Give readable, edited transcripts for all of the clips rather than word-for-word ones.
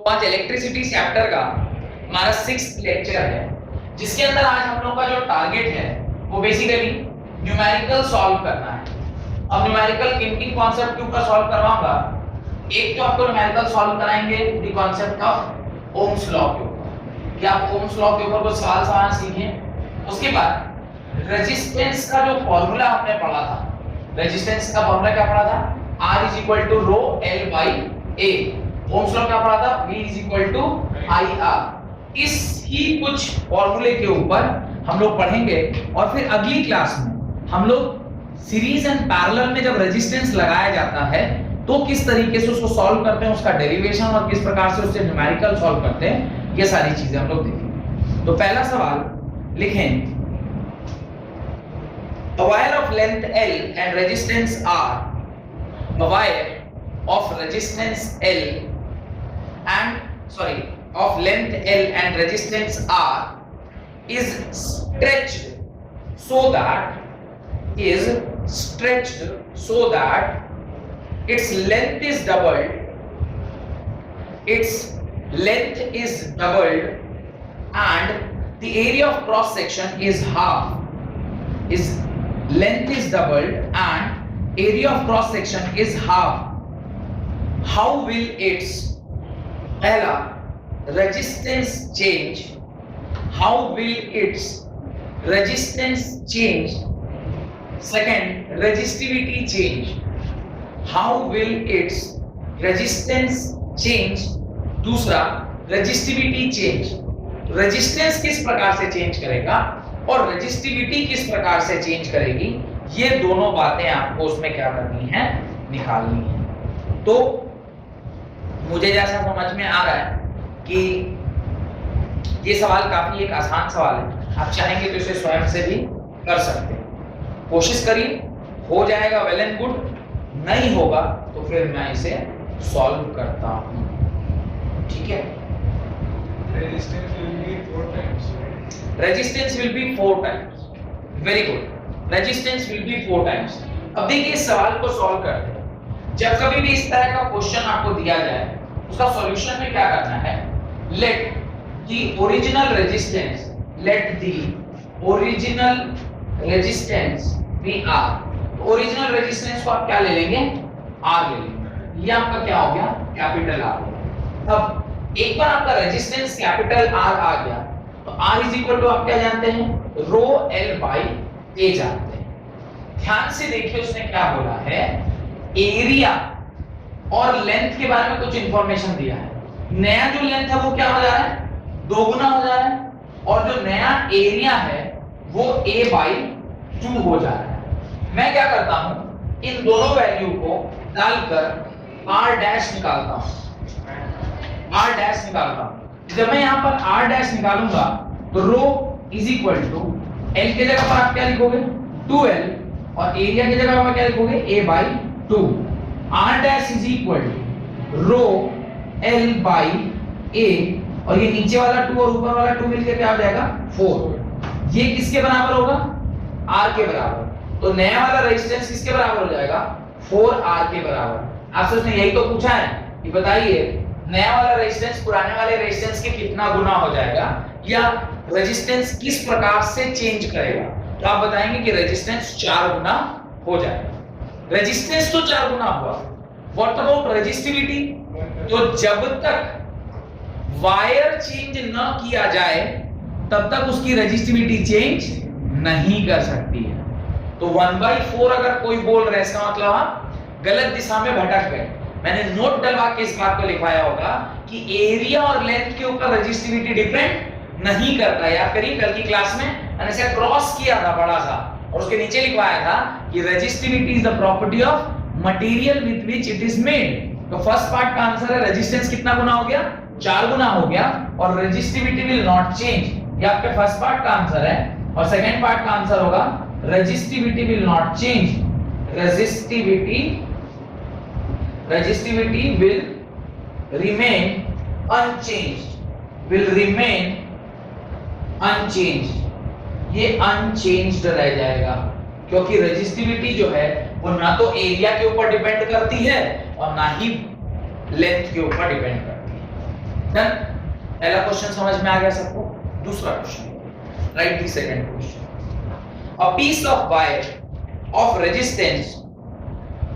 तो आज electricity chapter का हमारा 6th लेक्चर है, जिसके अंदर आज हम लोग का जो टारगेट है वो बेसिकली न्यूमेरिकल सॉल्व करना है। अब न्यूमेरिकल किन कॉन्सेप्ट के ऊपर सॉल्व करवाऊंगा। एक तो आपको न्यूमेरिकल सॉल्व कराएंगे the concept of Ohm's law के ऊपर, कि आप ओम्स लॉ के ऊपर कुछ सवाल सीखें। उसके बाद रेजिस्टेंस का जो फॉर्मूला हमने पढ़ा था, रेजिस्टेंस का फॉर्मूला क्या पढ़ा था, R is equal to rho L by A। Ohm's law क्या पढ़ा था, V is equal to IR। इस ही कुछ फॉर्मूले के ऊपर हम लोग पढ़ेंगे और फिर अगली क्लास में हम लोग सीरीज एंड पैरेलल में जब रेजिस्टेंस लगाया जाता है तो किस तरीके से उसको सॉल्व करते हैं, उसका डेरिवेशन और किस प्रकार से उससे न्यूमेरिकल सॉल्व करते हैं, ये सारी चीजें हम लोग देखेंगे। तो पहला सवाल लिखें, a wire of length L and resistance R, a wire of resistance L of length L and resistance R is stretched so that its length is doubled, and the area of cross section is half. Is length is doubled and area of cross section is half. How will its पहला resistance change? How will its resistance change? Second, resistivity change. How will its resistance change? दूसरा, resistivity change. Resistance किस प्रकार से change करेगा और resistivity किस प्रकार से चेंज करेगी, ये दोनों बातें आपको उसमें क्या करनी है, निकालनी है। तो मुझे जैसा समझ में आ रहा है कि ये सवाल काफी एक आसान सवाल है, आप चाहेंगे तो इसे स्वयं से भी कर सकते हैं। कोशिश करिए, हो जाएगा वेल एंड गुड, नहीं होगा तो फिर मैं इसे सॉल्व करता हूं, ठीक है। Resistance will be 4 times. Resistance will be 4 times. Very good. Resistance will be 4 times. अब देखिए इस सवाल को सॉल्व करते हैं। जब कभी भी इस तरह का क्वेश्चन आपको दिया जाए, उसका सॉल्यूशन में क्या करना है, let the original resistance be R। Original resistance को आप क्या ले लेंगे, R ले लेंगे। ये आपका क्या हो गया, कैपिटल R। अब एक बार आपका रेजिस्टेंस कैपिटल R आ गया तो R इज इक्वल टू आप क्या जानते हैं, रो L बाई A जानते हैं। ध्यान से देखिए उसने क्या बोला है, एरिया और लेंथ के बारे में कुछ इंफॉर्मेशन दिया है। नया जो लेंथ है वो क्या हो जा रहा है, दोगुना हो जा रहा है, और जो नया एरिया है वो A बाई 2 हो जा रहा है। मैं क्या करता हूं, इन दोनों वैल्यू को डालकर R डैश निकालता हूं, R डैश निकालता हूं। जब मैं यहां पर R डैश निकालूंगा तो rho is equal to L की जगह पर आप क्या लिखोगे, 2L, और एरिया की जगह पर क्या लिखोगे, A by 2। R dash is equal to rho L by A, और ये नीचे वाला 2 और ऊपर वाला 2 मिलकर क्या हो जाएगा, 4। ये किसके बराबर होगा, R के बराबर। तो नया वाला रेजिस्टेंस किसके बराबर हो जाएगा, 4R के बराबर। आपसे उसने यही तो पूछा है कि बताइए नया वाला रेजिस्टेंस पुराने वाले रेजिस्टेंस के कितना गुना हो जाएगा, या रेजिस्टेंस किस प्रकार से चेंज करेगा। तो आप बताएंगे कि रेजिस्टेंस 4 गुना हो जाएगा। रेजिस्टेंस तो 4 गुना हुआ, व्हाट अबाउट रेजिस्टिविटी। तो जब तक वायर चेंज न किया जाए तब तक उसकी रेजिस्टिविटी चेंज नहीं कर सकती है। तो 1/4 अगर कोई बोल रहा है, इसका मतलब आप गलत दिशा में भटक गए। मैंने नोट डलवा के इस बात को लिखवाया होगा कि एरिया और लेंथ के ऊपर रेजिस्टिविटी डिपेंड नहीं करता। याद करिए कल की क्लास में मैंने इसे क्रॉस किया था बड़ा सा, और उसके नीचे लिखवाया था कि resistivity is the property of material with which it is made. तो फर्स्ट पार्ट का आंसर है रेजिस्टेंस कितना गुना हो गया, 4 गुना हो गया, और रेजिस्टिविटी विल नॉट चेंज। ये आपके फर्स्ट पार्ट का आंसर है, और सेकंड पार्ट का आंसर होगा resistivity will not change. resistivity will remain unchanged, ये unchanged रह जाएगा, क्योंकि रेजिस्टिविटी जो है वो ना तो एरिया के ऊपर डिपेंड करती है और ना ही लेंथ के ऊपर डिपेंड करती है। डन। पहला क्वेश्चन समझ में आ गया सबको। दूसरा question, write the second question. A piece of wire of resistance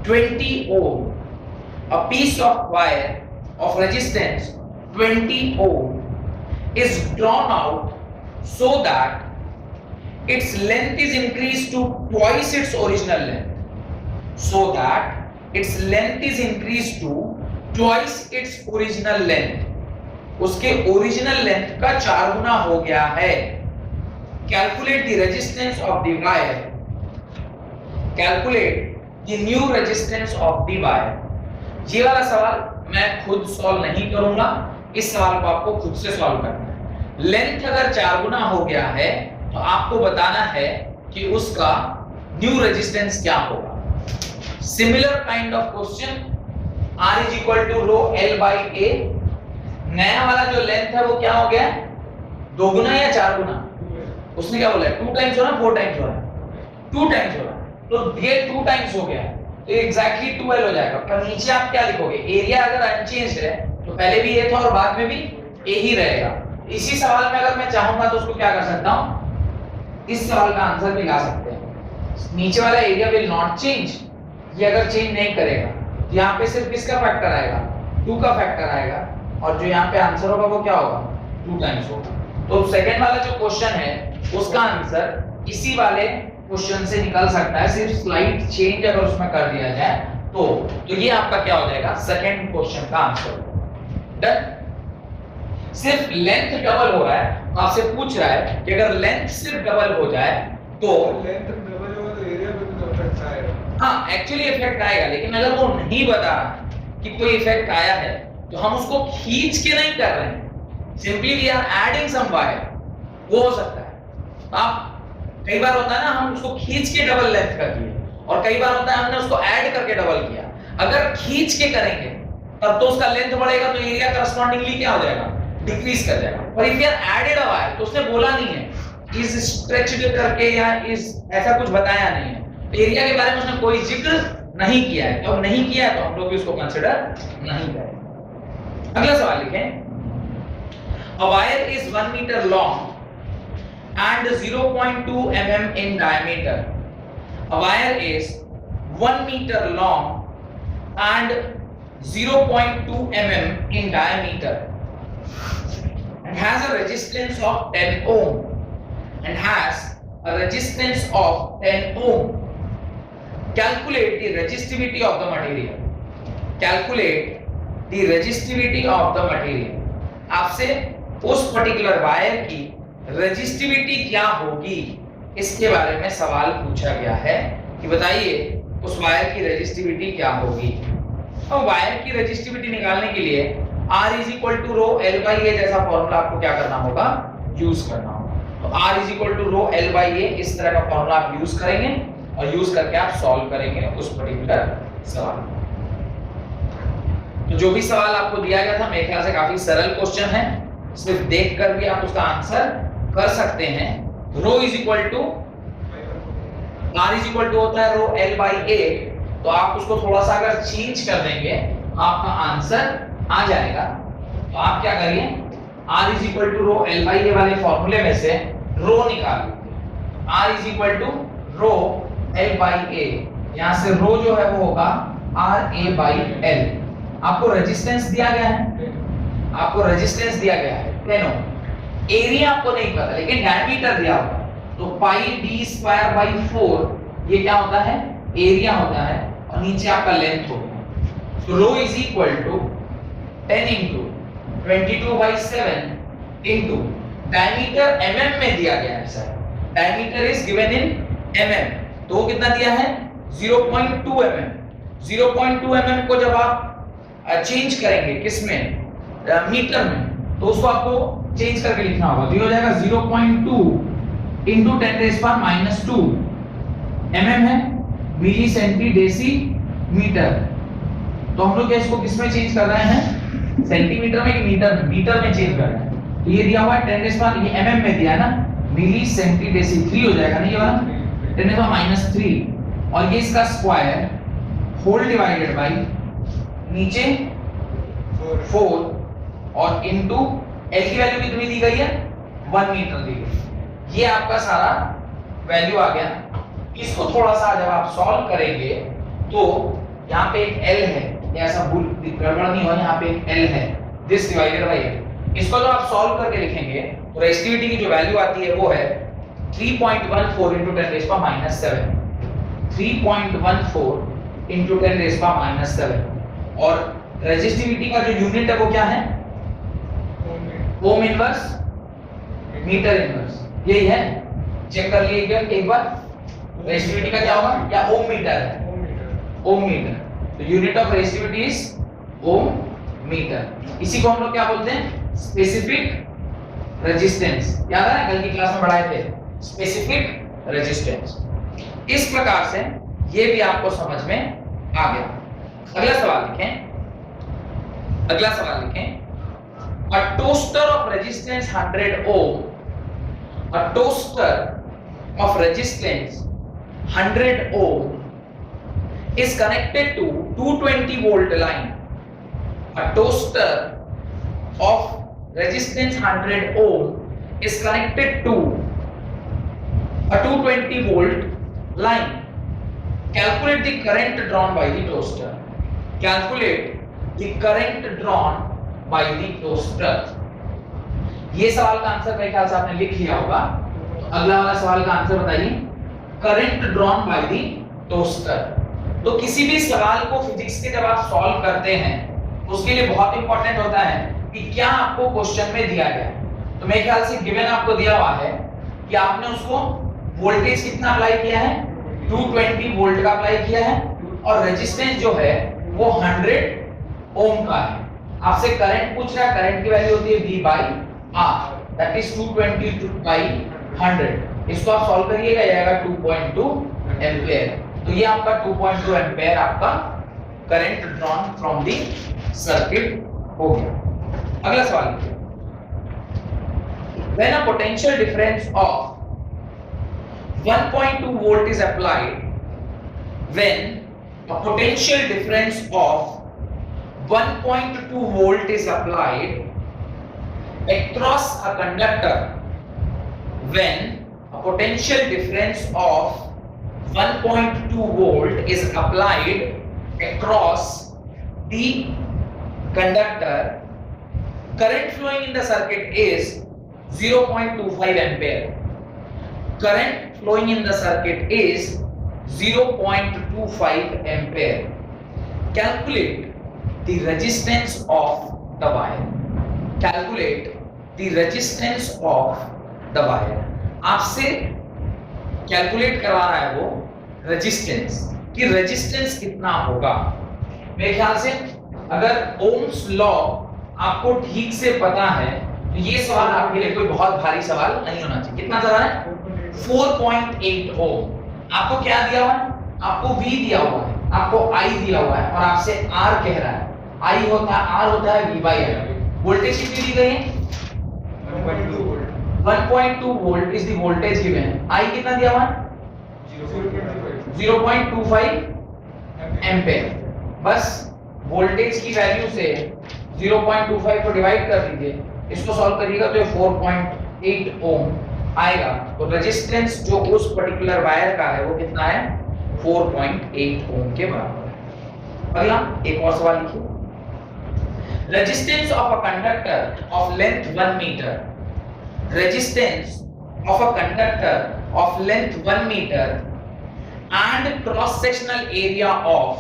20 ohm, a piece of wire of resistance 20 ohm is drawn out so that its length is increased to twice its original length, so that its length is increased to twice its original length, उसके original length का 4 गुना हो गया है। Calculate the resistance of the wire, calculate the new resistance of the wire. ये वाला सवाल मैं खुद सॉल्व नहीं करूंगा, इस सवाल को आपको खुद से सॉल्व करना है। लेंथ अगर 4 गुना हो गया है तो आपको बताना है कि उसका न्यू रेजिस्टेंस क्या होगा। Similar kind of question, R is equal to rho L by A। नया वाला जो लेंथ है वो क्या हो गया, 2 गुना या 4 गुना? उसने क्या बोला, 2 टाइम्स हो रहा, 4 टाइम्स हो रहा है, 2 टाइम्स हो रहा है। तो ये 2 टाइम्स हो गया तो एग्जैक्टली 12 हो जाएगा। पर नीचे आप क्या लिखोगे, एरिया अगर अनचेंज्ड है तो पहले भी ए था और बाद में भी ए ही रहेगा। इसी सवाल में अगर मैं चाहूंगा तो उसको क्या कर सकता हूं, इस सवाल का आंसर भी ला सकते हैं। नीचे वाला एरिया विल नॉट चेंज, ये अगर चेंज नहीं करेगा तो यहाँ पे सिर्फ किसका फैक्टर आएगा, 2 का फैक्टर आएगा, और जो यहाँ पे आंसर होगा वो क्या होगा, 2 टाइम्स होगा। तो सेकंड वाला जो क्वेश्चन है उसका आंसर इसी वाले क्वेश्चन से निकल सकता है, सिर्फ स्लाइड चेंज अगर उसमें कर दिया जाए तो ये आपका क्या हो जाएगा, सेकंड क्वेश्चन का आंसर। डन। सिर्फ लेंथ डबल हो रहा है, आपसे पूछ रहा है कि अगर लेंथ सिर्फ डबल हो जाए तो लेंथ डबल होगा तो एरिया पे भी इफेक्ट आएगा। हाँ एक्चुअली इफेक्ट आएगा, लेकिन अगर वो नहीं बता कि कोई इफेक्ट आया है तो हम उसको खींच के नहीं कर रहे हैं, simply we are adding some wire, वो हो सकता है। आप कई बार होता है ना, हम उसको खींच के डबल लेंथ कर दिए, और कई बार होता है हमने उसको ऐड करके डबल किया। अगर खींच के करेंगे तब तो उसका लेंथ बढ़ेगा तो एरिया करस्पॉन्डिंगली क्या हो जाएगा, डिक्रीज कर जाएगा। पर if you added a wire तो उसने बोला नहीं है इज स्ट्रेच्ड करके या इज ऐसा कुछ बताया नहीं है, तो एरिया के बारे में उसने कोई जिक्र नहीं किया है। तो नहीं किया है तो हम लोग भी उसको कंसीडर नहीं करेंगे। अगला सवाल लिखें, a wire is 1 meter long and 0.2 mm in diameter. A wire is 1 meter long and 0.2 mm in diameter and has a resistance of 10 ohm and has a resistance of 10 ohm. Calculate the resistivity of the material. Calculate the resistivity of the material. आपसे उस particular wire की resistivity क्या होगी इसके बारे में सवाल पूछा गया है कि बताइए उस वायर की रेजिस्टिविटी क्या होगी। अब वायर की रेजिस्टिविटी निकालने के लिए R is equal to rho L by A जैसा फॉर्मूला आपको क्या करना होगा, यूज करना होगा। तो R is equal to rho L by A इस तरह का फॉर्मूला आप यूज करेंगे और यूज करके आप सॉल्व करेंगे उस पर्टिकुलर सवाल। तो जो भी सवाल आपको दिया गया था मेरे ख्याल से काफी सरल क्वेश्चन है, सिर्फ देखकर भी आप उसका आंसर कर सकते हैं। Rho is equal to R is equal to होता है रो L बाई A, तो आप उसको थोड़ा सा अगर चेंज कर देंगे आपका आंसर आ जाएगा। तो आप क्या करिए, R is equal to rho L by A वाले फॉर्मूले में से रो निकाल लीजिए। R is equal to rho L by A, यहाँ से रो जो है वो होगा RA बाई L। आपको रेजिस्टेंस दिया गया है, आपको रेजिस्टेंस दिया गया है 10 ओम, एरिया आपको नहीं पता लेकिन डायमीटर दिया होगा, तो पाई d स्क्वायर बाई 4 ये क्या होता है, एरिया होता है, और नीचे आपका लेंथ होगा। तो rho is equal to 10 into 22 by 7 into diameter mm में दिया गया है sir, diameter is given in mm, तो वो कितना दिया है 0.2 mm। 0.2 mm को जब आप चेंज करेंगे किसमें, मीटर में, तो उसको आपको चेंज करके लिखना होगा। तो ये हो जाएगा 0.2 इंटू 10⁻⁻2 mm है, मिली सेंटी डेसी मीटर। तो हम लोग इसको किसमें चेंज कर रहे हैं, सेंटीमीटर में कि मीटर में, मीटर में चेंज कर रहे हैं। तो ये दिया हुआ है 10⁻, ये mm में दिया है ना, मिली सेंटी डेसी 3 हो जाएगा नहीं ये वाला 10⁻³ और ये इसका स्क्वायर होल डिवाइडेड बाय नीचे 4 और इनटू L की वैल्यू कितनी दी गई है 1 मीटर दी गई। ये आपका सारा वैल्यू आ गया। इसको थोड़ा सा जब आप सॉल्व करेंगे तो यहाँ पे एक L है, ऐसा भूल गड़बड़ नहीं हो, यहाँ पे एक L है, दिस डिवाइडेड बाय L। इसको जब आप सॉल्व करके लिखेंगे तो रेजिस्टिविटी की जो वैल्यू आती है वो है 3.14 into 10 raised by -7, 3.14 into 10 raised by -7। और रेजिस्टिविटी का जो यूनिट है वो क्या है ओम इनवर्स मीटर इनवर्स, यही है। चेक कर लीजिए एक बार रेजिस्टिविटी का क्या होगा, या ओम मीटर है, ओम मीटर। तो unit of resistivity is ohm metre. इसी को हम लोग क्या बोलते हैं स्पेसिफिक रेजिस्टेंस। याद है ना कल की क्लास में पढ़ाए थे स्पेसिफिक रेजिस्टेंस। इस प्रकार से ये भी आपको समझ में आ गया। अगला सवाल लिखें, अगला सवाल लिखें। A toaster of resistance 100 ohm, a toaster of resistance 100 ohm is connected to 220 volt line. A toaster of resistance 100 ohm is connected to a 220 volt line. Calculate the current drawn by the toaster. Calculate the current drawn by the toaster. ये सवाल का answer मेरे ख्याल से आपने लिख लिया होगा। तो अगला वाला सवाल का आंसर बताइए, current drawn by the toaster. तो किसी भी सवाल को फिजिक्स के जब आप सॉल्व करते हैं उसके लिए बहुत इंपॉर्टेंट होता है कि क्या आपको क्वेश्चन में दिया गया। तो मेरे ख्याल से गिवन आपको दिया हुआ है कि आपने उसको वोल्टेज कितना अप्लाई किया है 220 वोल्ट का अप्लाई किया है, और रेजिस्टेंस जो है वो 100 ओम का है। आपसे करंट पूछ रहा है, करंट की वैल्यू होती है V by R, that is 220 by 100। इसको आप सॉल्व करिएगा, ये आएगा 2.2 एम्पीयर। तो ये आपका 2.2 एम्पीयर आपका current drawn from the circuit हो गया। अगला सवाल लिखिए। When a potential difference of 1.2 volt is applied, when a potential difference of 1.2 volt is applied across a conductor, when a potential difference of 1.2 volt is applied across the conductor, current flowing in the circuit is 0.25 ampere. Current flowing in the circuit is 0.25 ampere. Calculate the resistance of the wire. Calculate the resistance of the wire. आपसे calculate करवा रहा है वो resistance कि resistance कितना होगा। मेरे ख्याल से अगर ओम्स लॉ आपको ठीक से पता है तो ये सवाल आपके लिए कोई बहुत भारी सवाल नहीं होना चाहिए। कितना चला है 4.8 ओम। आपको क्या दिया हुआ है, आपको V दिया हुआ है, आपको I दिया हुआ है, और आपसे R कह रहा है। I होता है R होता है V by R। वोल्टेज कितनी दी गई है 1.2 volt is the voltage given. I कितना दिया हुआ है 0.25 एम्पीयर। बस वोल्टेज की वैल्यू से 0.25 को डिवाइड कर दीजिए, इसको सॉल्व करिएगा तो 4.8 ओम आएगा। तो रेजिस्टेंस जो उस पर्टिकुलर वायर का है वो कितना है 4.8 ओम के बराबर है। अगला एक और सवाल लिखिए। Resistance of a conductor of length 1 metre, resistance of a conductor of length 1 metre and cross sectional area of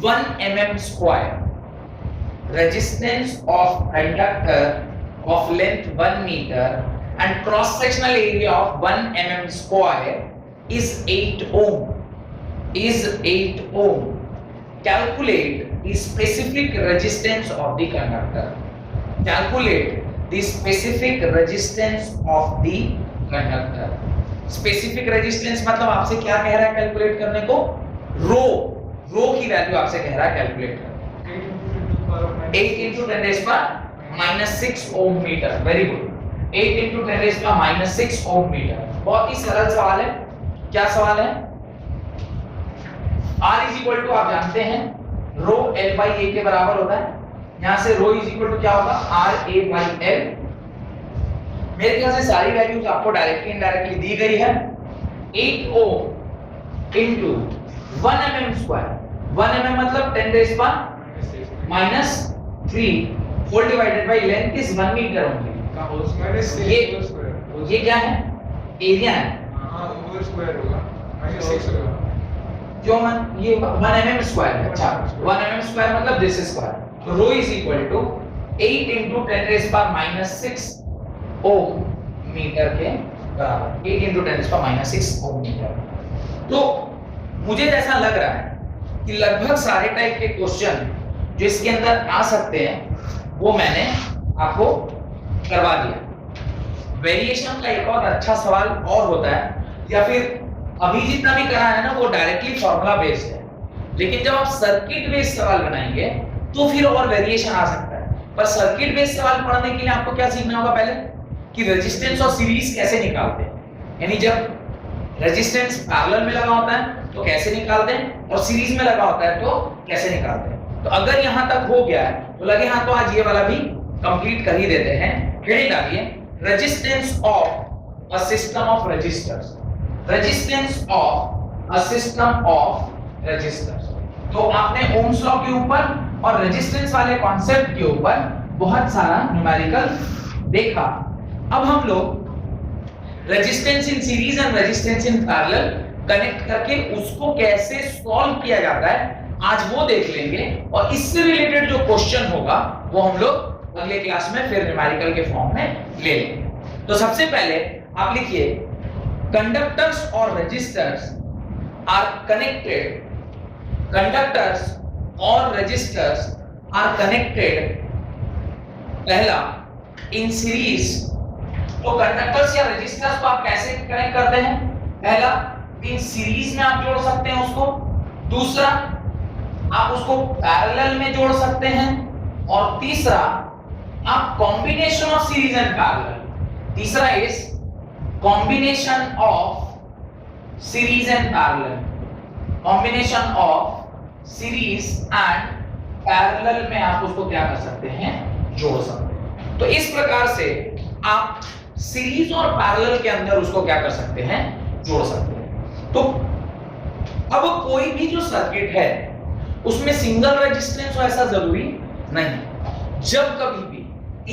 1 mm square. Resistance of conductor of length 1 meter and cross sectional area of 1 mm square is 8 ohm. Is 8 ohm. Calculate the specific resistance of the conductor. Calculate the specific resistance of the conductor. Specific resistance मतलब आपसे क्या कह रहा है calculate करने को, रो की value आपसे कह रहा है कैलकुलेट करने। 8 into 10 raised by -6 ohm meter। Very good. 8 into 10 raised by -6 ohm meter। बहुत ही सरल सवाल है। क्या सवाल है, R इज इक्वल टू आप जानते हैं रो L by A के बराबर होता है। यहां से रो इज इक्वल टू क्या होगा आर ए बाई एल। मेरे ख्याल से सारी वैल्यूज आपको डायरेक्टली इनडायरेक्टली दी गई है। 8 O into 1 mm square, 1 mm मतलब 10 raised power minus 3 whole divided by length is 1 meter only। का होल स्क्वायर is 6 ये- होल स्क्वायर। ये क्या है? एरिया है। हाँ होल स्क्वायर होगा माइनस 6 होगा। जो मन ये 1 mm स्क्वायर है। अच्छा 1 mm स्क्वायर मतलब दिस स्क्वायर, तो rho is equal to 8 into 10 raised power minus 6 ohm metre के बराबर। 8 into 10 raised power minus 6 ohm metre. तो मुझे जैसा लग रहा है कि लगभग सारे टाइप के क्वेश्चन जो इसके अंदर आ सकते हैं वो मैंने आपको करवा दिया। वेरिएशन का एक और अच्छा सवाल और होता है, या फिर अभी जितना भी करा है ना वो डायरेक्टली फॉर्मूला बेस्ड है, लेकिन जब आप सर्किट बेस्ड सवाल बनाएंगे तो फिर और वेरिएशन आ सकता है। पर सर्किट बेस्ड सवाल पढ़ने के लिए आपको क्या सीखना होगा पहले कि रेजिस्टेंस और सीरीज कैसे निकालते हैं, यानी जब रेजिस्टेंस पैरेलल में लगा होता है तो कैसे निकालते हैं और सीरीज में लगा होता है तो कैसे निकालते हैं। तो अगर यहां तक हो गया है तो लगे हाँ तो आज ये वाला भी कंप्लीट कर ही देते हैं। हेडिंग डालिए resistance of a system of resistors, resistance of a system of resistors. तो आपने ओम्स लॉ के ऊपर और रेजिस्टेंस वाले कॉन्सेप्ट के ऊपर बहुत सारा न्यूमेरिकल देखा। अब हम लोग resistance in series and resistance in parallel connect करके उसको कैसे सॉल्व किया जाता है आज वो देख लेंगे, और इससे रिलेटेड जो क्वेश्चन होगा वो हम लोग अगले क्लास में फिर न्यूमेरिकल के फॉर्म में ले लेंगे। तो सबसे पहले आप लिखिए कंडक्टर्स और रेजिस्टर्स आर कनेक्टेड, कंडक्टर्स और रेजिस्टर्स आर कनेक्टेड पहला इन सीरीज। तो कंडक्टर्स या रेजिस्टर्स को आप कैसे कनेक्ट करते हैं? पहला इन सीरीज में आप जोड़ सकते हैं उसको, दूसरा आप उसको पैरेलल में जोड़ सकते हैं, और तीसरा आप combination of series and parallel, तीसरा is combination of series and parallel, combination of series and parallel में आप उसको क्या कर सकते हैं? जोड़ सकते हैं। तो इस प्रकार से आप सीरीज और पैरेलल के अंदर उसको क्या कर सकते हैं? जोड़ सकते हैं। तो अब कोई भी जो सर्किट है उसमें सिंगल रेजिस्टेंस हो ऐसा जरूरी नहीं। जब कभी भी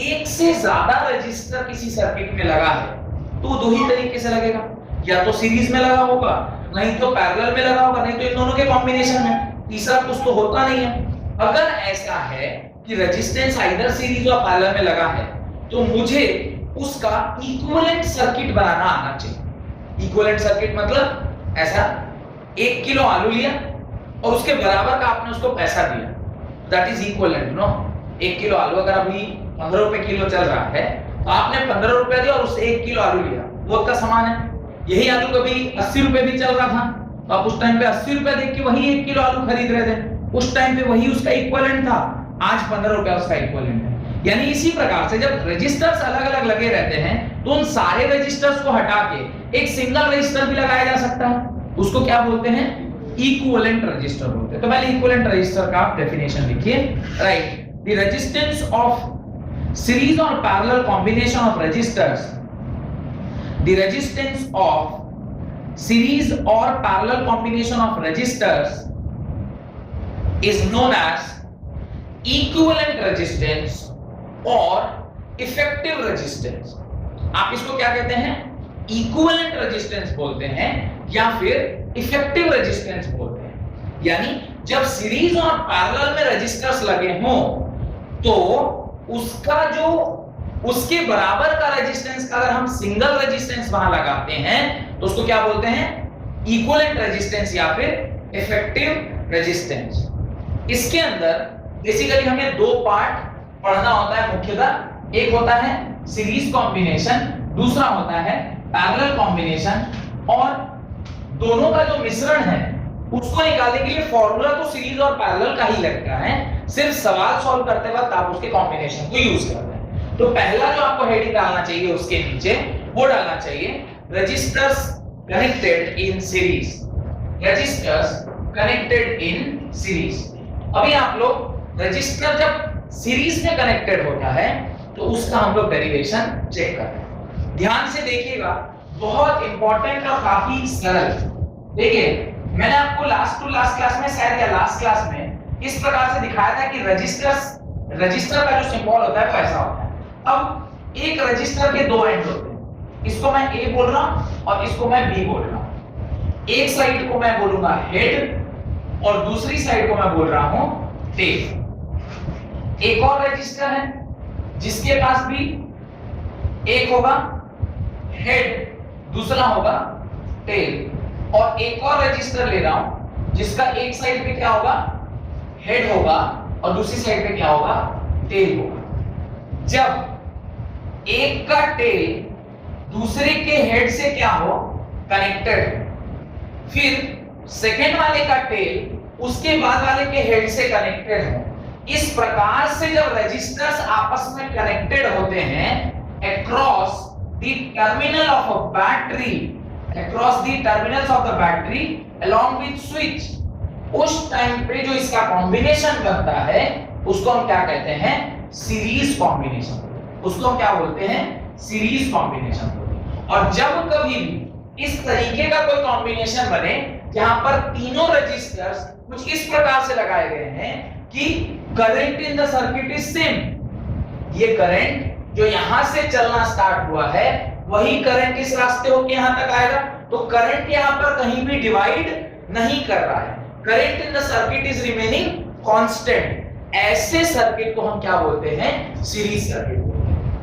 एक से ज्यादा रेजिस्टर किसी सर्किट में लगा है तो दो ही तरीके से लगेगा, या तो सीरीज में लगा होगा, नहीं तो पैरेलल में लगा होगा, नहीं तो इन दोनों के कॉम्बिनेशन में, तीसरा कुछ तो होता नहीं है। अगर ऐसा है कि resistance either series or parallel में लगा है तो मुझे उसका इक्विवेलेंट सर्किट बनाना आना चाहिए। इक्विवेलेंट सर्किट मतलब ऐसा 1 किलो आलू लिया और उसके बराबर का आपने उसको पैसा दिया, that is equivalent no. 1 kilo आलू अगर अभी 15 रुपए किलो चल रहा है तो आपने 15 रुपए दिया और उससे 1 किलो आलू लिया, वो का समान है। यही आलू कभी 80 रुपए भी चल रहा था तो आप उस टाइम पे 80 रुपए देख के वही 1 किलो आलू खरीद रहे थे, उस टाइम पे वही उसका इक्विवेलेंट था, आज 15 रुपए उसका इक्विवेलेंट है। यानी इसी प्रकार से जब रेजिस्टर्स अलग-अलग लगे रहते हैं तो उन सारे रेजिस्टर्स को हटा के एक सिंगल रेजिस्टर भी लगाया जा सकता है, उसको क्या बोलते हैं? इक्विवेलेंट रेजिस्टर बोलते हैं। तो पहले इक्विवेलेंट रेजिस्टर का आप डेफिनेशन लिखिए। Right, the resistance of series or parallel combination of resistors, the resistance of series or parallel combination of resistors is known as equivalent resistance or effective resistance. आप इसको क्या कहते हैं? इक्विवेलेंट रेजिस्टेंस बोलते हैं या फिर इफेक्टिव रेजिस्टेंस बोलते हैं। यानी जब सीरीज और पैरेलल में रेजिस्टर्स लगे हों तो उसका जो उसके बराबर का रेजिस्टेंस का अगर हम सिंगल रेजिस्टेंस वहां लगाते हैं तो उसको क्या बोलते हैं? इक्विवेलेंट रेजिस्टेंस या फिर इफेक्टिव रेजिस्टेंस। इसके अंदर बेसिकली हमें दो पार्ट पढ़ना होता है मुख्यतः, एक होता है सीरीज कॉम्बिनेशन, दूसरा होता है पैरेलल कॉम्बिनेशन, और दोनों का जो मिश्रण है उसको निकालने के लिए फॉर्मूला तो सीरीज और पैरेलल का ही लगता है, सिर्फ सवाल सॉल्व करते वक्त आप उसके कॉम्बिनेशन को यूज करते हैं। तो पहला जो आपको हेडिंग डालना चाहिए उसके नीचे वो डालना चाहिए resistors connected in series, resistors connected in series. अभी आप लोग रजिस्टर जब सीरीज में कनेक्टेड होता है तो उसका हम लोग डेरिवेशन चेक कर रहे हैं। ध्यान से देखिएगा, बहुत इंपॉर्टेंट और काफी सरल। देखिए मैंने आपको लास्ट क्लास में शायद या लास्ट क्लास में इस प्रकार से दिखाया था कि रजिस्टर का जो सिंबल होता है वैसा होता है। अब एक रजिस्टर के दो एंड होते हैं, इसको मैं ए बोल रहा हूं और इसको मैं बी बोल रहा हूं। एक साइड को मैं बोलूंगा हेड और दूसरी साइड को मैं बोल रहा हूं टेल। एक और रजिस्टर है जिसके पास भी एक होगा हेड, दूसरा होगा टेल, और एक और रजिस्टर ले रहा हूं जिसका एक साइड पे क्या होगा हेड होगा और दूसरी साइड पे क्या होगा टेल होगा। जब एक का टेल दूसरे के हेड से क्या हो कनेक्टेड, फिर सेकेंड वाले का टेल उसके बाद वाले के हेड से कनेक्टेड हो, इस प्रकार से जब रजिस्टर्स आपस में कनेक्टेड होते हैं across the terminal of a battery, across the terminals of the battery along with switch, उस टाइम पे जो इसका कॉम्बिनेशन बनता है उसको हम क्या कहते हैं सीरीज कॉम्बिनेशन। उसको हम क्या बोलते हैं सीरीज कॉम्बिनेशन। और जब कभी भी इस तरीके का कोई कॉम्बिनेशन बने जहां पर तीनों रजिस्टर्स कुछ इस प्रकार से लगाए गए हैं कि current in the circuit is same, ये करंट जो यहां से चलना स्टार्ट हुआ है वही करंट इस रास्ते होकर यहां तक आएगा, तो करंट यहां पर कहीं भी डिवाइड नहीं कर रहा है, current in the circuit is remaining constant. ऐसे सर्किट को हम क्या बोलते हैं सीरीज सर्किट।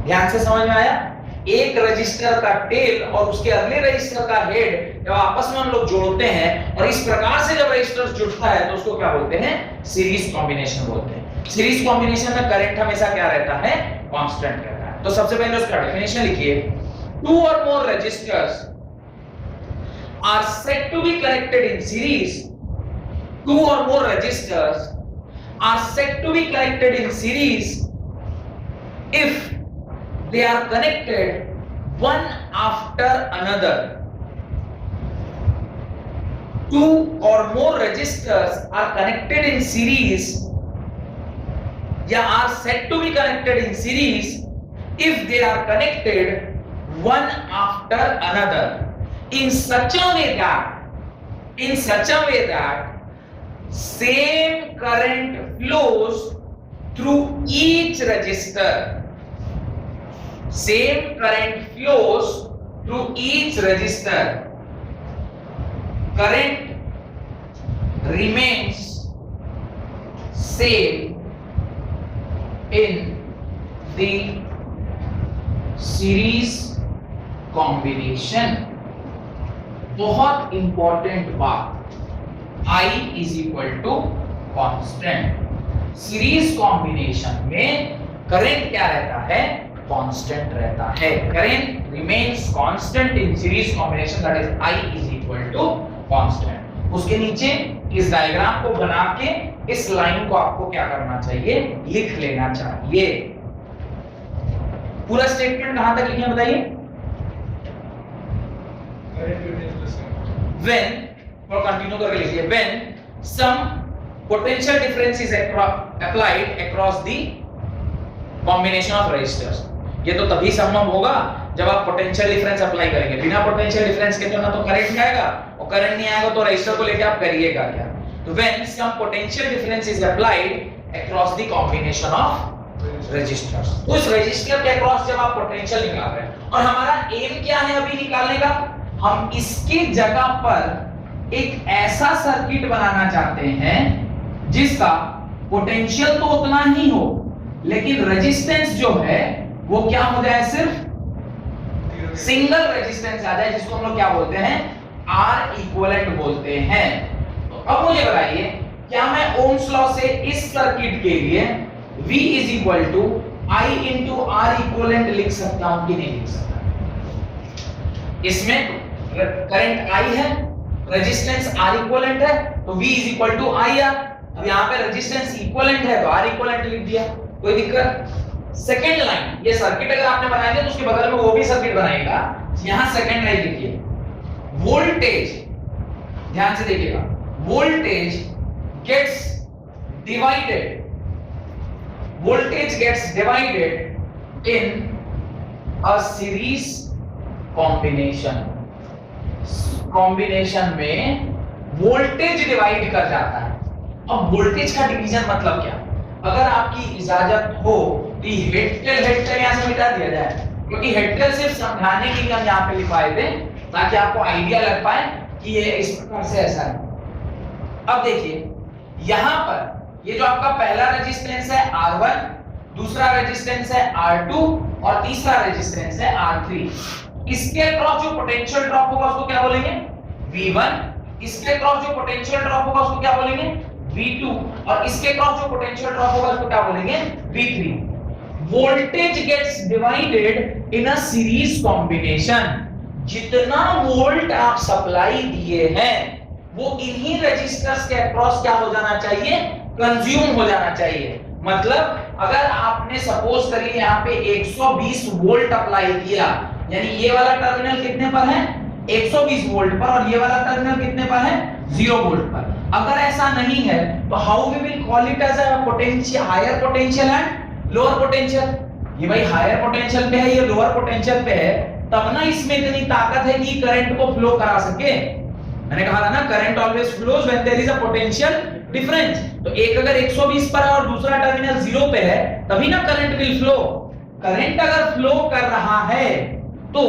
ध्यान से समझ में आया? एक रजिस्टर का टेल और उसके अगले रजिस्टर का हेड जब आपस में हम लोग जोड़ते हैं और इस प्रकार से जब रजिस्टर जुड़ता है तो उसको क्या बोलते हैं सीरीज कॉम्बिनेशन बोलते हैं। सीरीज कॉम्बिनेशन में करंट हमेशा क्या रहता है कांस्टेंट रहता है। तो सबसे पहले उसका डेफिनेशन लिखिए, two or more resistors are said to be connected in series, two or more registers are said to be connected in series if they are connected one after another. Two or more registers are connected in series, yeah, are said to be connected in series if they are connected one after another in such a way that same current flows through each register. Same current flows through each register. Current remains same in the series combination. बहुत important बात, I is equal to constant। Series combination में current क्या रहता है constant रहता है। Current remains constant in series combination, that is I is equal to constant. उसके नीचे इस डायग्राम को बना के इस लाइन को आपको क्या करना चाहिए लिख लेना चाहिए। पूरा स्टेटमेंट कहां तक लिखे बताइए। when और कंटिन्यू करके लिखिए, when some potential difference is applied across the combination of resistors। ये तो तभी संभव होगा जब आप पोटेंशियल डिफरेंस अप्लाई करेंगे। बिना पोटेंशियल डिफरेंस के तो ना तो करंट आएगा और करंट नहीं आएगा तो रेजिस्टर को लेके आप करिएगा क्या। तो when some potential difference is applied across the combination of resistors, तो इस रेजिस्टर के अक्रॉस जब आप पोटेंशियल निकाल रहे हैं और हमारा एम क्या है अभी निकालने का, हम इसकी जगह पर एक ऐसा सर्किट बनाना चाहते हैं जिसका पोटेंशियल तो उतना ही हो लेकिन रेजिस्टेंस जो है वो क्या हो जाए सिर्फ सिंगल रेजिस्टेंस आ जाए, जिसको हम लोग क्या बोलते हैं आर इक्विवेलेंट बोलते हैं। तो अब मुझे बताइए क्या मैं ओम्स लॉ से इस सर्किट के लिए V is equal to I into R equivalent लिख सकता हूं कि नहीं लिख सकता। इसमें करंट I है, रेजिस्टेंस R इक्विवेलेंट है, तो V is equal to I R. अब यहाँ पे रेजिस्टेंस इक्विवेलेंट है तो R इक्विवेलेंट लिख दिया, कोई दिक्कत। सेकेंड लाइन, ये सर्किट अगर आपने बनाया तो उसके बगल में वो भी सर्किट बनाएगा। यहाँ सेकेंड लाइन लिखिए, वोल्टेज, ध्यान से देखिएगा, voltage gets divided voltage gets divided in a series combination में वोल्टेज डिवाइड कर जाता है। अब वोल्टेज का डिवीजन मतलब क्या? अगर आपकी इजाजत हो तो हेड यहां से मिटा दिया जाए, क्योंकि हेड सिर्फ समझाने के लिए हम यहां पे लिखवाए थे ताकि आपको आइडिया लग पाए कि ये इस प्रकार से ऐसा है। अब देखिए यहां पर ये जो आपका पहला रेजिस्टेंस है R1, दूसरा रेजिस्टेंस है R2 और तीसरा रेजिस्टेंस है R3। इसके अक्रॉस जो पोटेंशियल ड्रॉप होगा उसको क्या बोलेंगे? V1। इसके अक्रॉस जो पोटेंशियल ड्रॉप होगा उसको क्या बोलेंगे? V2। और इसके अक्रॉस जो पोटेंशियल ड्रॉप होगा उसको क्या बोलेंगे? V3। Voltage gets divided in a series combination. जितना वोल्ट आप सप्लाई दिए हैं वो इन्हीं रजिस्टर्स के अक्रॉस क्या हो जाना चाहिए? कंज्यूम हो जाना चाहिए। मतलब अगर आपने सपोज करिए यहाँ पे 120 वोल्ट अप्लाई किया, यानी ये वाला टर्मिनल कितने पर है? 120 वोल्ट पर, और ये वाला टर्मिनल कितने पर है? 0 वोल्ट पर। अगर ऐसा नहीं है तो how we will call it as a potential, higher potential and lower potential. ये भाई हायर पोटेंशियल पे है, ये लोअर पोटेंशियल पे है, तब ना इसमें इतनी ताकत है कि करंट को फ्लो करा सके। मैंने कहा था ना current always flows when there is a potential difference. तो एक अगर 120 पर है और दूसरा टर्मिनल 0 पे है तभी ना करंट विल फ्लो। करंट अगर फ्लो कर रहा है तो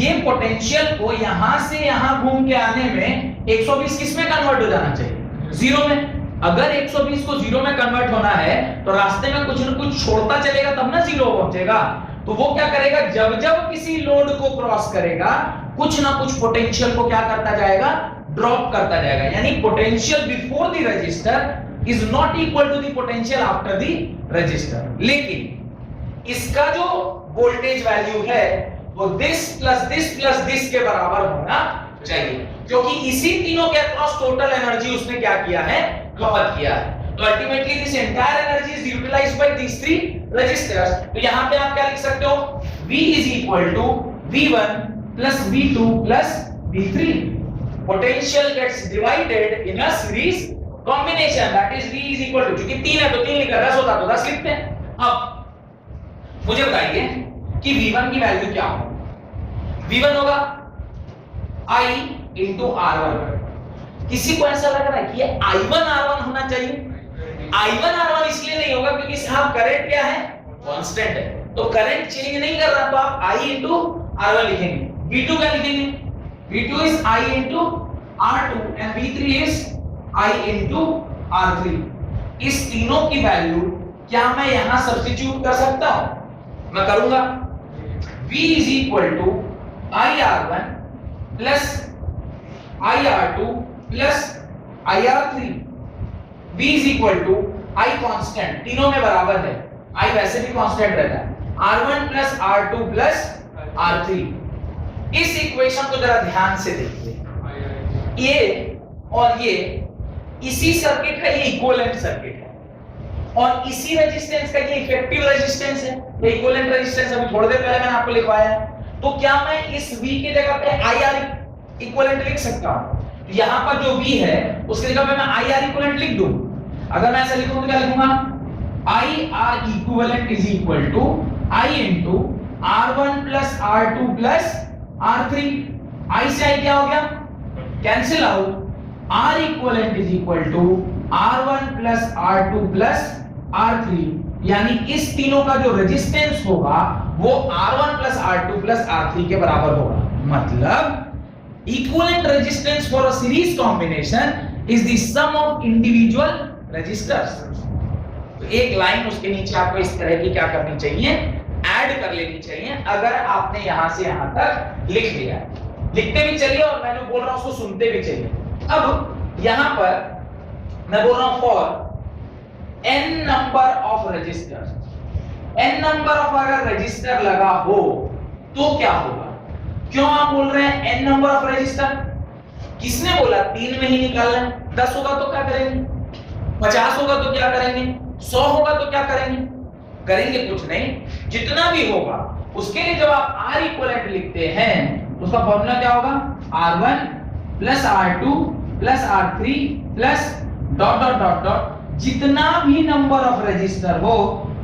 ये पोटेंशियल को यहां से यहां घूम के आने में 120 किस में कन्वर्ट हो जाना चाहिए? 0 में। अगर 120 को 0 में कन्वर्ट होना है तो रास्ते में कुछ न कुछ छोड़ता चलेगा तब ना 0 पहुंचेगा। तो वो क्या करेगा? जब जब किसी लोड को क्रॉस करेगा कुछ ना कुछ पोटेंशियल को क्या करता जाएगा? ड्रॉप करता जाएगा। यानी potential before the resistor is not equal to the potential after the resistor. लेकिन इसका जो वोल्टेज वैल्यू है वो दिस प्लस दिस के बराबर होना चाहिए, क्योंकि इसी तीनों के अक्रॉस टोटल एनर्जी उसने क्या किया है? खपत किया है। तो ultimately this entire energy is utilised by these three resistors. तो यहां पे आप क्या लिख सकते हो? V is equal to V1 plus V2 plus V3। Potential gets divided in a series combination, that is V is equal to, क्योंकि 3 है तो 3 लिखा, 10 होता तो 10 लिखते हैं। अब मुझे बताइए कि V1 की वैल्यू क्या होगी? V1 होगा I into R1। किसी को ऐसा लग रहा है कि ये I1 R1 होना चाहिए? I1 R1 इसलिए नहीं होगा क्योंकि साहब करंट क्या है? कांस्टेंट है, तो करंट चेंज नहीं कर रहा, तो आप I into R1 लिखेंगे। V2 क्या लिखेंगे? V2 is I into R2 and V3 is I into R3। इस तीनों की वैल्यू क्या मैं यहां सब्स्टिट्यूट कर सकता हूं? मैं करूंगा। V is equal to IR1 plus IR2 plus IR3। V is equal to I constant, तीनों में बराबर है, I वैसे भी कांस्टेंट रहता है, R1 plus R2 plus R3। इस इक्वेशन को जरा ध्यान से देखिए, ये और ये इसी सर्किट का ये इक्विवेलेंट सर्किट है और इसी रेजिस्टेंस का ये इफेक्टिव रेजिस्टेंस है। ये इक्विवेलेंट रेजिस्टेंस अभी थोड़ी देर पहले मैंने आपको लिखवाया है। तो क्या मैं इस V की जगह पे IR इक्विवेलेंट लिख सकता हूं? तो यहां पर जो V है उसकी जगह पे मैं IR इक्विवेलेंट लिख दूं। अगर मैं ऐसा लिखूं तो क्या लिखूंगा? IR equivalent is equal to I into R1 plus R2 plus R3। I से I क्या हो गया? Cancel out. R equivalent is equal to R1 plus R2 plus R3, यानी इस तीनों का जो रेजिस्टेंस होगा वो R1 plus R2 plus R3 के बराबर होगा। मतलब equivalent resistance for a series combination is the sum of individual resistors. तो एक लाइन उसके नीचे आपको इस तरह की क्या करनी चाहिए? ऐड कर लेनी चाहिए। अगर आपने यहां से यहां तक लिख दिया, लिखते भी चलिए और मैं जो बोल रहा हूं उसको सुनते भी चलिए। अब यहां पर मैं बोल रहा हूं for n number of registers, n number of अगर रजिस्टर लगा हो तो क्या होगा? क्यों आप बोल रहे हैं n नंबर ऑफ रजिस्टर? किसने बोला 3 में ही निकालना है? 10 होगा तो क्या करेंगे? 50 होगा तो क्या करेंगे? 100 होगा तो क्या करेंगे? करेंगे कुछ नहीं। जितना भी होगा उसके लिए जब आप R इक्विवेलेंट लिखते हैं उसका फॉर्मूला क्या होगा? R1 plus R2 plus R3 plus dot dot dot dot, जितना भी नंबर ऑफ रजिस्टर हो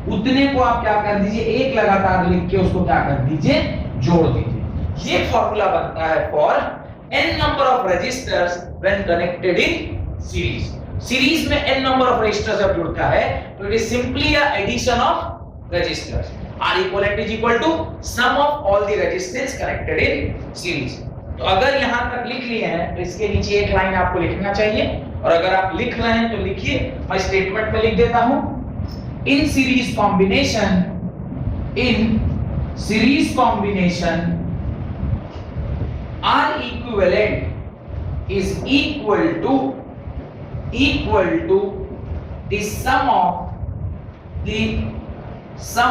उतने को आप क्या कर दीजिए, एक लगातार लिख के उसको क्या कर दीजिए, जोड़ दीजिए। ये फॉर्मूला बनता है for n number of resistors when connected in series. Series में n नंबर ऑफ रजिस्टर्स जब जुड़ता है तो it is simply a addition of resistors. R equivalent is equal to sum of all the resistance connected in series। तो अगर यहां तक लिख लिए हैं तो इसके नीचे एक लाइन आपको लिखना चाहिए, और अगर आप लिख रहे हैं तो लिखिए, मैं स्टेटमेंट में लिख देता हूं, in series combination R equivalent is equal to the sum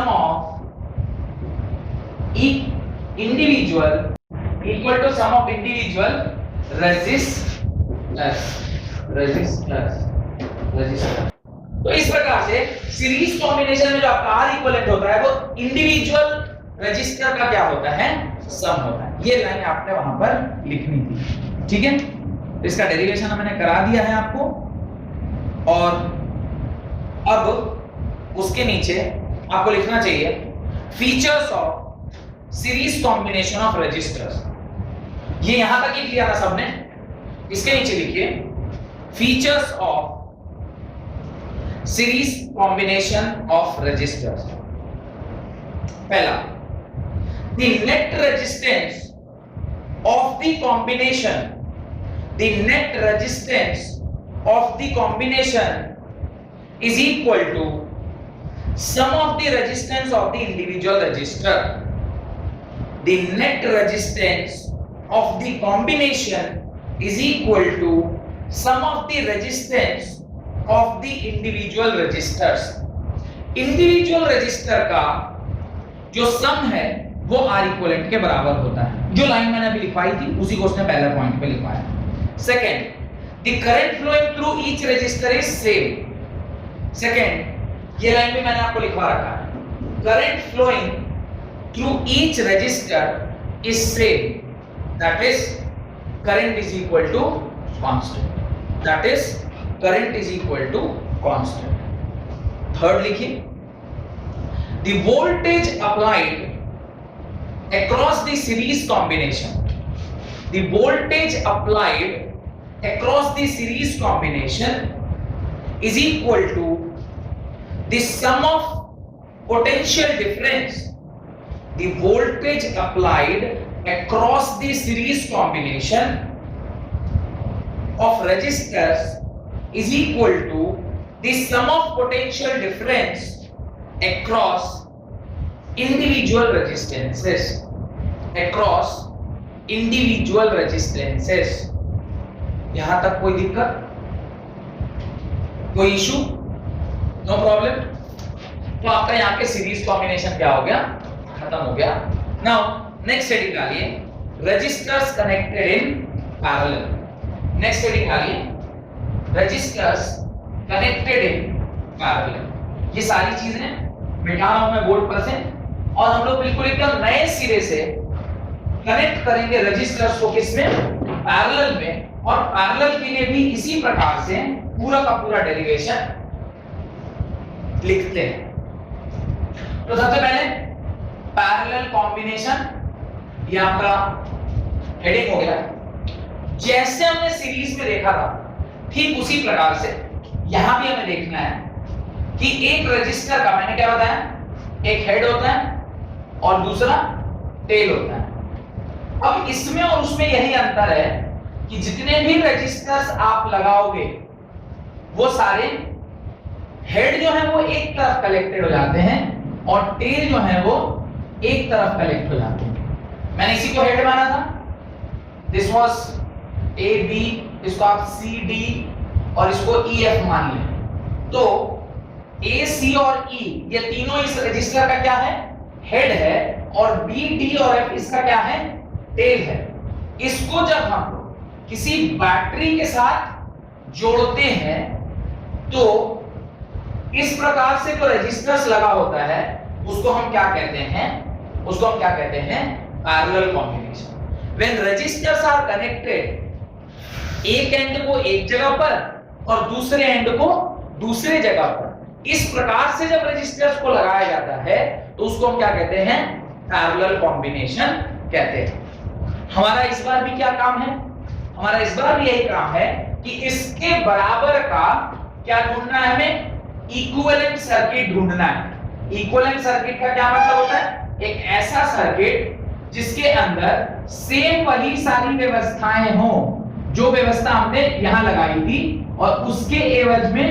of individual equal to sum of individual resistors। तो इस प्रकार से सीरीज कॉम्बिनेशन में जो आपका R इक्विवेलेंट होता है वो इंडिविजुअल रजिस्टर का क्या होता है, सम होता है। ये लाइन आपने वहां पर लिखनी थी, ठीक है। तो इसका डेरिवेशन मैंने करा दिया है आपको, और अब उसके नीचे आपको लिखना चाहिए features of series combination of resistors. ये यहां तक लिख लिया था सबने, इसके नीचे लिखिए features of series combination of resistors. पहला, the net resistance of the combination is equal to sum of the resistance of the individual resistor। The net resistance of the combination is equal to sum of the resistance of the individual resistors। Individual register का जो सम है वो R equivalent के बराबर होता है। जो line मैंने अभी लिखवाई थी उसी को उसने पहले पॉइंट पे लिखवाया। Second, the current flowing through each register is same. Second, ये लाइन भी मैंने आपको लिखवा रखा है, current flowing through each register is same, that is current is equal to constant. That is current is equal to constant. Third लिखिए, the voltage applied across the series combination is equal to the sum of potential difference। The voltage applied across the series combination of resistors is equal to the sum of potential difference across individual resistances। यहां तक कोई दिक्कत, कोई issue, no problem. तो आपका यहां पे series combination क्या हो गया, खत्म हो गया। नाउ नेक्स्ट हेडिंग डालिए, registers connected in parallel. Next heading डालिए, रजिस्टर्स कनेक्टेड इन पैरेलल। ये सारी चीजें मिटा रहा हूं मैं बोर्ड पर से, और हम लोग बिल्कुल एकदम नए सिरे से कनेक्ट करेंगे रजिस्टर्स को, किसमें, पैरेलल में। और पैरेलल के लिए भी इसी प्रकार से पूरा का पूरा डेरिवेशन लिखते हैं। तो सबसे पहले पैरेलल कॉम्बिनेशन, ये आपका हेडिंग हो गया। जैसे हमने सीरीज में देखा था ठीक उसी प्रकार से यहां भी हमें देखना है कि एक रजिस्टर का, मैंने क्या बताया, एक हेड होता है और दूसरा टेल होता है। अब इसमें और उसमें यही अंतर है कि जितने भी रजिस्टर्स आप लगाओगे वो सारे हेड जो है वो एक तरफ कलेक्टेड हो जाते हैं और टेल जो है वो एक तरफ कलेक्ट हो जाते हैं। मैंने इसी को हेड माना था, दिस वाज ए बी, इसको आप सी डी और इसको ई एफ मान लें। तो ए सी और ई ये तीनों इस रजिस्टर का क्या है, हेड है, और बी डी और एफ इसका क्या है, टेल है। इसको जब हम किसी बैटरी के साथ जोड़ते हैं तो इस प्रकार से जो रेजिस्टेंस लगा होता है उसको हम क्या कहते हैं, उसको हम क्या कहते हैं, parallel combination. When resistors are connected, एक एंड को एक जगह पर और दूसरे एंड को दूसरे जगह पर, इस प्रकार से जब रेजिस्टर्स को लगाया जाता है तो उसको हम क्या कहते हैं, पैरेलल कॉम्बिनेशन कहते हैं। हमारा इस बार भी क्या काम है, हमारा इस बार भी यही काम है कि इसके बराबर का क्या ढूंढना है, हमें इक्विवेलेंट सर्किट ढूंढना है। इक्विवेलेंट सर्किट का क्या मतलब होता है, एक ऐसा सर्किट जिसके अंदर सेम वही सारी व्यवस्थाएं हो जो व्यवस्था हमने यहां लगाई थी, और उसके एवज में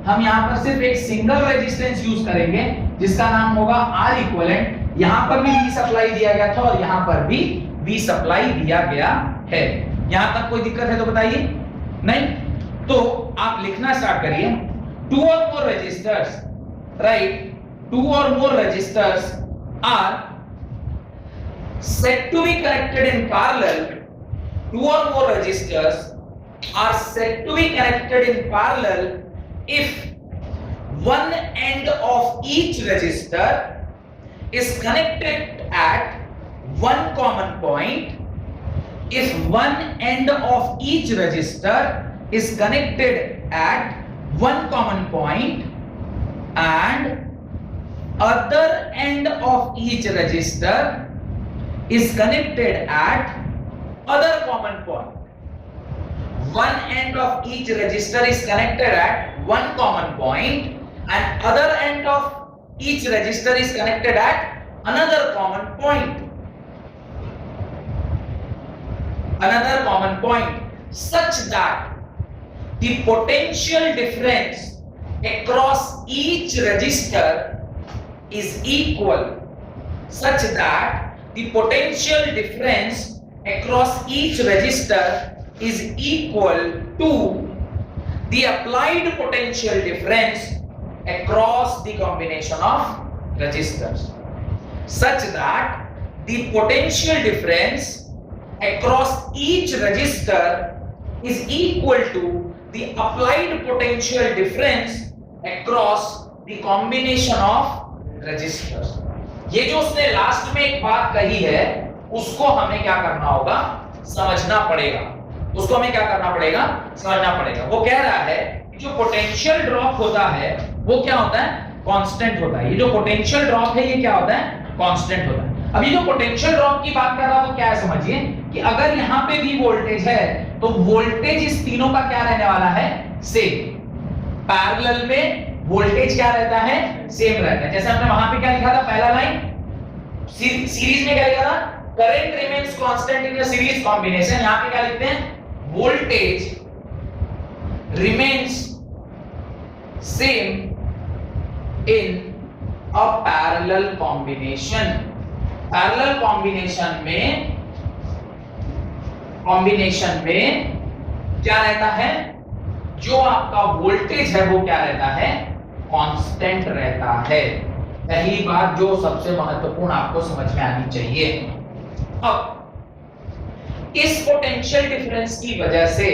हम यहां पर सिर्फ एक सिंगल रेजिस्टेंस यूज करेंगे जिसका नाम होगा आर इक्विवेलेंट। यहां पर भी V सप्लाई दिया गया था और यहां पर भी V सप्लाई दिया गया है। यहां तक कोई दिक्कत है तो बताइए, नहीं? तो आप लिखना स्टार्ट करिए, to or more resistors, right, two or more resistors are said to be connected in parallel. Two or more resistors are said to be connected in parallel if one end of each resistor is connected at one common point. If one end of each resistor is connected at one common point and other end of each resistor is connected at other common point. One end of each resistor is connected at one common point and other end of each resistor is connected at another common point. Another common point such that the potential difference across each resistor is equal, such that the potential difference across each resistor is equal to the applied potential difference across the combination of resistors, such that the potential difference across each resistor is equal to the applied potential difference across the combination of resistors. ये जो उसने last में एक बात कही है उसको हमें क्या करना होगा, समझना पड़ेगा। उसको हमें क्या करना पड़ेगा, समझना पड़ेगा। वो कह रहा है कि जो पोटेंशियल ड्रॉप होता है वो क्या होता है, कांस्टेंट होता है। ये जो पोटेंशियल ड्रॉप है ये क्या होता है, कांस्टेंट होता है। अब ये जो पोटेंशियल ड्रॉप की बात कर रहा है वो क्या है, समझिए कि अगर यहाँ पे भी वोल्टेज है तो वोल्टेज इस तीनों का क्या रहने वाला है, सेम। पैरेलल में वोल्टेज क्या रहता है, सेम रहता है। जैसे हमने वहां पे क्या लिखा था, पहला लाइन सीरीज में क्या लिखा था, current remains constant in the series combination. यहां पे क्या लिखते हैं, voltage remains same in a parallel combination. Parallel combination में क्या रहता है, जो आपका वोल्टेज है वो क्या रहता है, कांस्टेंट रहता है। पहली बात जो सबसे महत्वपूर्ण आपको समझ में आनी चाहिए। अब इस पोटेंशियल डिफरेंस की वजह से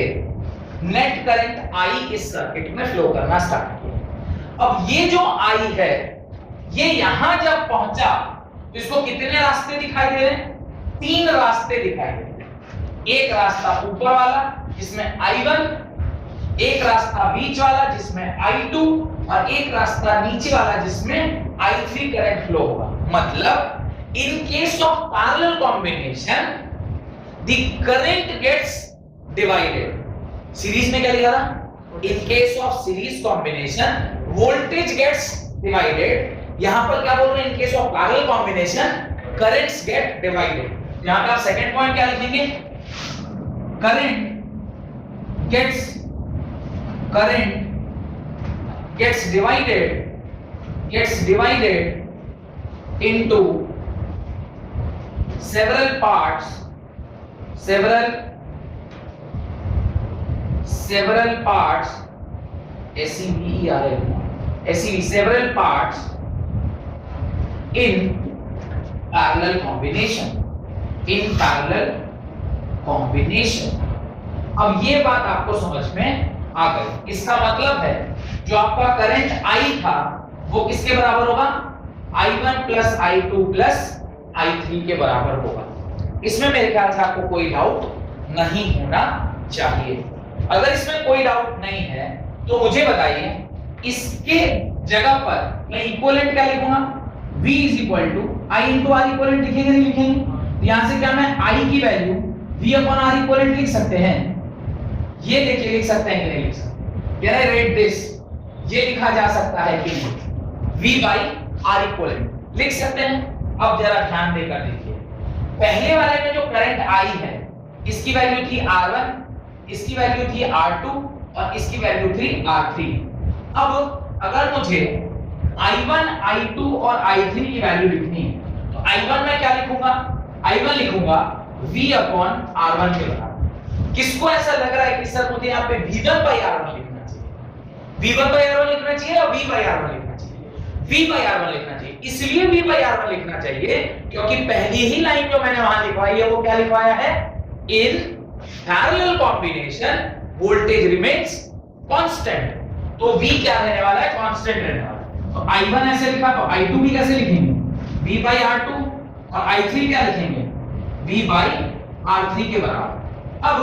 नेट करंट I इस सर्किट में फ्लो करना स्टार्ट किया। अब ये जो I है ये यहां जब पहुंचा तो इसको कितने रास्ते दिखाई दे रहे हैं, 3 रास्ते दिखाई दे रहे हैं। एक रास्ता ऊपर वाला जिसमें I1, एक रास्ता बीच वाला जिसमें I2 और एक रास्ता नीचे वाला जिसमें I3 करंट फ्लो होगा। मतलब in case of parallel combination the current gets divided. Series में क्या लिखा था, in case of series combination voltage gets divided. यहां पर क्या बोल रहे हैं, in case of parallel combination currents get divided. यहां पे आप सेकंड पॉइंट क्या लिखेंगे, current gets divided into several parts, several parts, several parts in parallel combination, अब ये बात आपको समझ में आ गई। इसका मतलब है जो आपका करंट I था वो किसके बराबर होगा, I1 plus I2 plus I3 के बराबर होगा। इसमें मेरे ख्याल से आपको कोई डाउट नहीं होना चाहिए। अगर इसमें कोई डाउट नहीं है तो मुझे बताइए इसके जगह पर मैं इक्विवेलेंट क्या लिखूंगा, V is equal to I into R equivalent लिखेंगे नहीं लिखेंगे? तो यहां से क्या मैं I की value V upon R equivalent लिख सकते हैं? ये देखिए लिख सकते हैं कि नहीं लिख सकते? Can I right this? ये लिखा जा सकता है कि नहीं? V बाई आर इक्विवेलेंट लिख सकते हैं? अब जरा ध्यान देकर देखिए, पहले वाले में जो करंट I है इसकी वैल्यू थी R1, इसकी वैल्यू थी R2 और इसकी वैल्यू थी R3। अब अगर मुझे I1, I2 और I3 की वैल्यू लिखनी है तो I1 में क्या लिखूंगा? I1 लिखूंगा V अपॉन R1 के बराबर। किसको ऐसा लग रहा है कि सर मुझे यहाँ पे V1 बाई R1 लिखना चाहिए? V1 बाई R1 लिखना चाहिए या V बाई R1 लिखना चाहिए? V बाई R1 लिखना चाहिए। इसलिए V बाई R1 लिखना चाहिए क्योंकि पहली ही लाइन जो मैंने वहां लिखवाई है वो क्या लिखवाया है? In parallel combination voltage remains constant। तो V क्या रहने वाला है? कांस्टेंट रहने वाला है। तो I1 ऐसे लिखा तो I2 भी कैसे लिखेंगे? V by R2 और I3 क्या लिखेंगे? V by R3 के बराबर। अब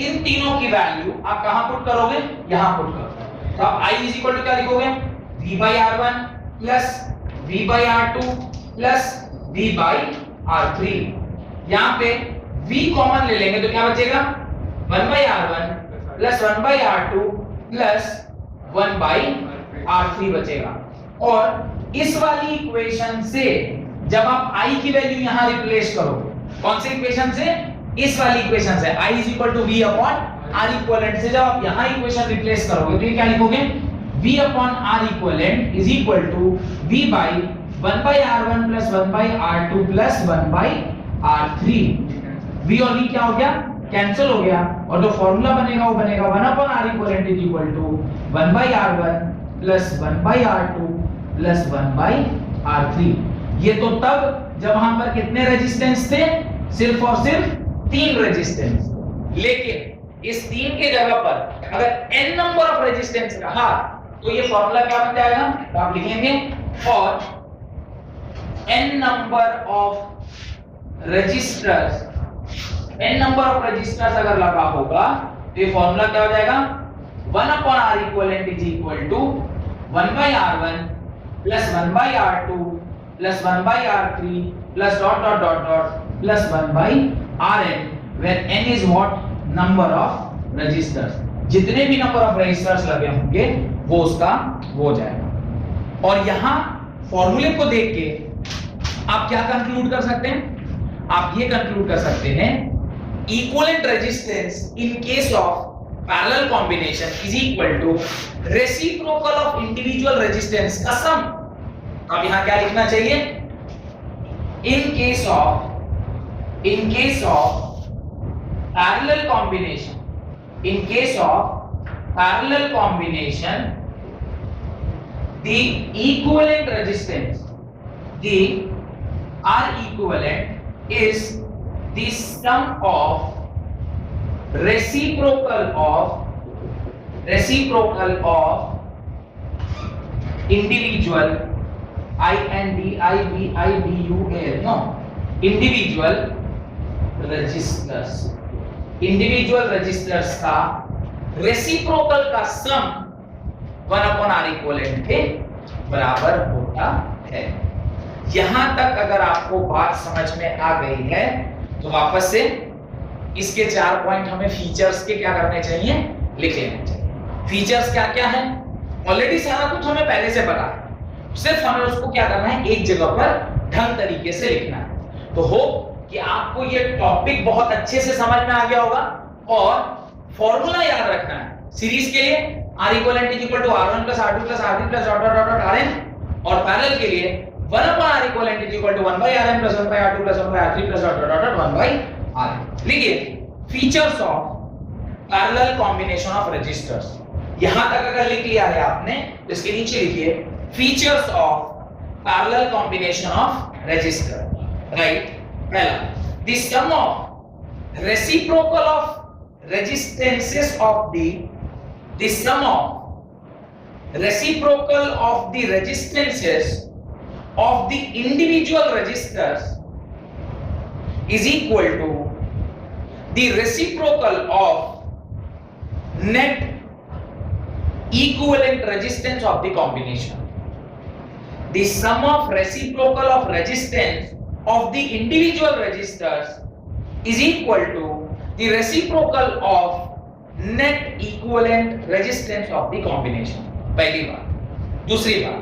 इन तीनों की वैल्यू आप कहां पुट करोगे? यहां पुट करोगे। तो अब I इज इक्वल टू क्या लिखोगे? V by R1 plus V by R2 plus V by R3। यहां पे V कॉमन ले लेंगे तो क्या बचेगा? 1 by R1 plus 1 by R2 plus 1 by R3 बचेगा। और इस वाली इक्वेशन से जब आप I की वैल्यू यहां रिप्लेस करोगे, कौन सी इक्वेशन से? इस वाली इक्वेशन से I is equal to V upon R equivalent से जब आप यहां इक्वेशन रिप्लेस करोगे तो ये क्या लिखोगे? V upon R equivalent is equal to V by 1 by R1 plus 1 by R2 plus 1 by R3। V और V क्या हो गया? कैंसिल हो गया और जो फॉर्मूला बनेगा वो बनेगा 1 upon R equivalent is equal to 1 by R1 plus 1 by R2 plus 1 by R3। ये तो तब जब वहां पर कितने रेजिस्टेंस थे? सिर्फ और सिर्फ 3 रेजिस्टेंस। लेकिन इस 3 के जगह पर अगर n नंबर ऑफ रेजिस्टेंस रहा तो ये फॉर्मूला क्या बन जाएगा? तो आप लिखेंगे और n number of registers, n number of registers अगर लगा होगा तो ये फॉर्मूला क्या हो जाएगा? 1 upon R equivalent is equal to 1 by R1 plus 1 by R2 plus 1 by R3 plus dot dot dot dot plus 1 by Rn, where n is what? Number of registers। जितने भी नंबर ऑफ रजिस्टर्स लगे होंगे वो उसका हो जाएगा। और यहाँ फॉर्मूले को देख के आप क्या कंक्लूड कर सकते हैं? आप ये कंक्लूड कर सकते हैं equivalent resistance in case of parallel combination is equal to reciprocal of individual resistance का सम। अब यहां क्या लिखना चाहिए? In case of parallel combination, in case of parallel combination the equivalent resistance, the R equivalent is the sum of reciprocal of individual individual registers, individual registers का reciprocal का sum 1 upon R equivalent के बराबर होता है। यहां तक अगर आपको बात समझ में आ गई है तो वापस से इसके 4 पॉइंट हमें फीचर्स के क्या करने चाहिए? लिख लेने चाहिए। फीचर्स क्या क्या है? ऑलरेडी सारा कुछ हमें पहले से पता है, सिर्फ हमें उसको क्या करना है? एक जगह पर ढंग तरीके से लिखना है। तो होप कि आपको ये टॉपिक बहुत अच्छे से समझ में आ गया होगा और फॉर्मूला याद रखना है सीरीज के लिए R equivalent is equal to R1 plus R2 plus R3 plus dot dot dot dot Rn, और पैरेलल के लिए 1 upon R equivalent is equal to 1 by Rn plus 1 by R2 plus 1 by R3 plus dot dot dot dot 1 by Rn। लिखिए features of parallel combination of registers. यहां तक अगर लिख लिया है आपने तो इसके नीचे लिखिए features of parallel combination of register. Right, पहला the sum of reciprocal of resistances of the sum of reciprocal of the resistances of the individual resistors is equal to the reciprocal of net equivalent resistance of the combination। the sum of reciprocal of resistance of the individual resistors is equal to the reciprocal of net equivalent resistance of the combination. पहली बात। दूसरी बात,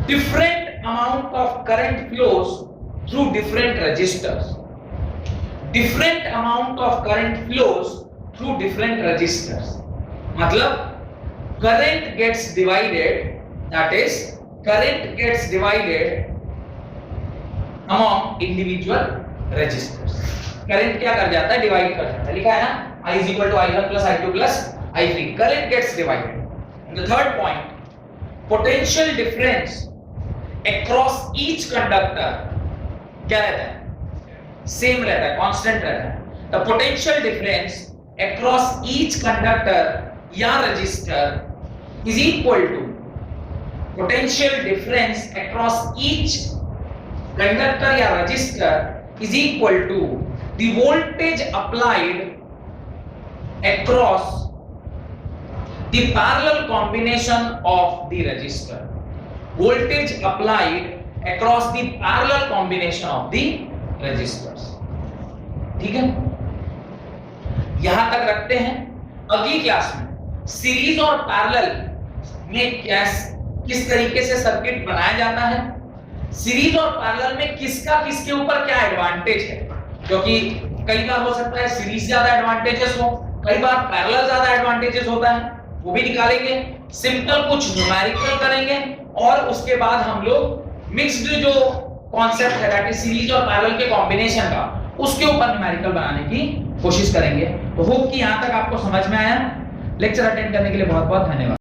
different amount of current flows through different resistors. Different amount of current flows through different resistors. मतलब current gets divided, that is current gets divided among individual resistors. Current क्या कर जाता है, divide कर जाता है, लिखा है ना I is equal to I1 plus I2 plus I3. current gets divided. And the third point, potential difference across each conductor क्या रहता है, सेम रहता है, कांस्टेंट रहता है. The potential difference across each conductor या resistor is equal to potential difference across each conductor या resistor is equal to the voltage applied across the parallel combination of the resistor. Voltage applied across the parallel combination of the resistors. ठीक है, यहां तक रखते हैं. अगली class में series or parallel में किस तरीके से सर्किट बनाया जाता है, सीरीज और पैरेलल में किसका किसके ऊपर क्या एडवांटेज है, क्योंकि कई बार हो सकता है सीरीज ज्यादा एडवांटेजेस हो, कई बार पैरेलल ज्यादा एडवांटेजेस होता है, वो भी निकालेंगे. सिंपल कुछ न्यूमेरिकल करेंगे और उसके बाद हम लोग मिक्स्ड जो कॉन्सेप्ट है that is series or parallel के कॉम्बिनेशन का, उसके ऊपर न्यूमेरिकल बनाने की कोशिश करेंगे. तो होप कि यहां तक आपको समझ में आया. लेक्चर अटेंड करने के लिए बहुत बहुत धन्यवाद.